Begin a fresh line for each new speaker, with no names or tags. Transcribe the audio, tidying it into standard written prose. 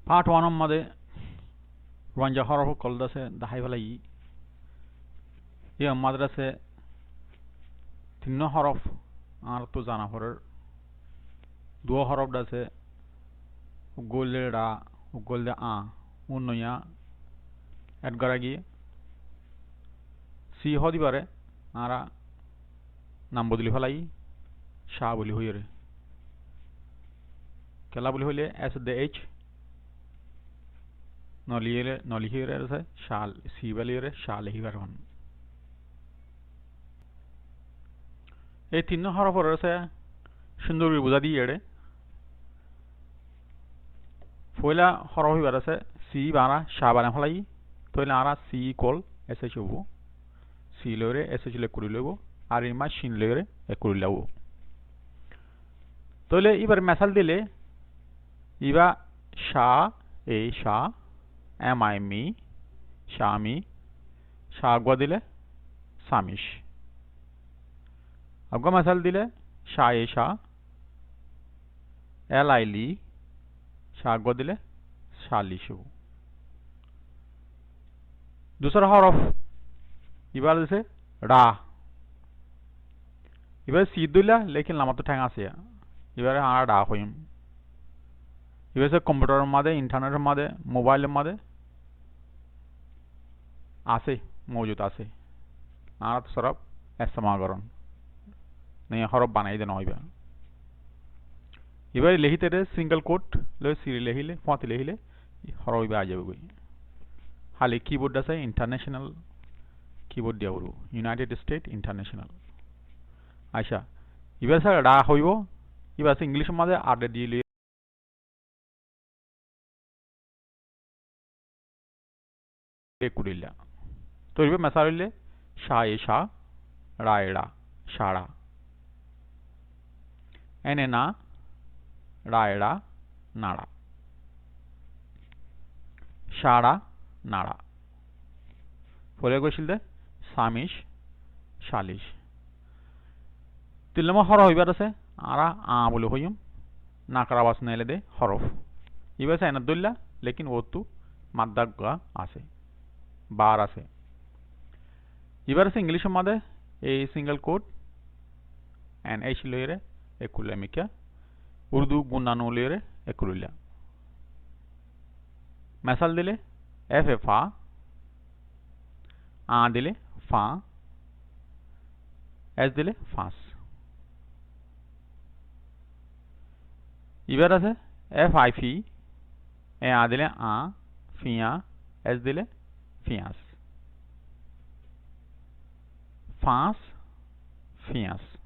part 1 मध्ये রঞ্জা হরফ কলদাসে দাহাই ফেলাই ইয়ে মাদ্রাসে তিন্ন হরফ আর তো জানা পড়ের দু হরফ দাসে উগলে রা উগলে আ উন্নয়া এডগারা গিয়ে সি হদি পারে আরা নাম বদলি ফেলাই শাহ বলি হইরে কেলা বলি হইলে এস দে এইচ নলিহিরে আছে শাল সি বলিরে শাল হিবার হন এই তিন হরফের আছে সুন্দর করে বুঝা দিয়ে এড়ে পয়লা হরফ হইবার আছে সি বানা শাহ বানা ফেলাই তইলে আরা সি ইকুয়াল এস এইচ হবো সি লইরে এস এইচ লে করি লইব আর ইমা শিন লইরে এ করি লাব তইলে এবার মেসাল দিলে ইবা শাহ এই শাহ এম আই মি শামি শাহ আগা দিলে সামিশ আগা মেসাল দিলে শাহ এ শাহ এল আই লি শাহ আগা দিলে শালিশ হবো दूसरा हरफ इबार दिसे रा इबार सी दिला लेकिन लामा तो ठेंगा से इबार आरा रा होइम इबार से कंप्यूटर मादे इंटरनेट मादे मोबाइल मादे आसे मौजूद आसे आरा तो सरफ इस्तेमाल नहीं हरफ बनाई देना होइबा इबार लेहिते रे सिंगल कोट ले सिरी लेहिले फाति लेहिले हरफ इबा आ जाबे खाली कीबोर्ड আছে इंटरनेशनल कीबोर्ड দিয়া বলবো ইউনাইটেড স্টেট ইন্টারন্যাশনাল আচ্ছা এবার স্যার ডা হইব এবার আছে ইংলিশ মধ্যে আডে দিয়ে কুড়িলা তো এবার মেসা হইলে শা এ শা রা এড়া শাড়া এনে না রা এড়া নাড়া শাড়া নাড়া পরে কইছিল দে সামিশ শালিশ তিলমা হরফ হইবার আছে আরা আ বলে হইম নাকরা বাস নাইলে দে হরফ ইবাস এনা দইলা লেকিন ওতু মাদ্দাগা আছে বার আছে এবার আছে ইংলিশের মধ্যে এই সিঙ্গেল কোড এন এইচ লইরে একুলামিকা উর্দু গুনানো লইরে একুলিলা মেসাল দিলে এফ এ ফা आ दिले फा एस दिले फास इबार আছে एफ आई फी ए आ दिले आ फिया एस दिले फियास फास फियास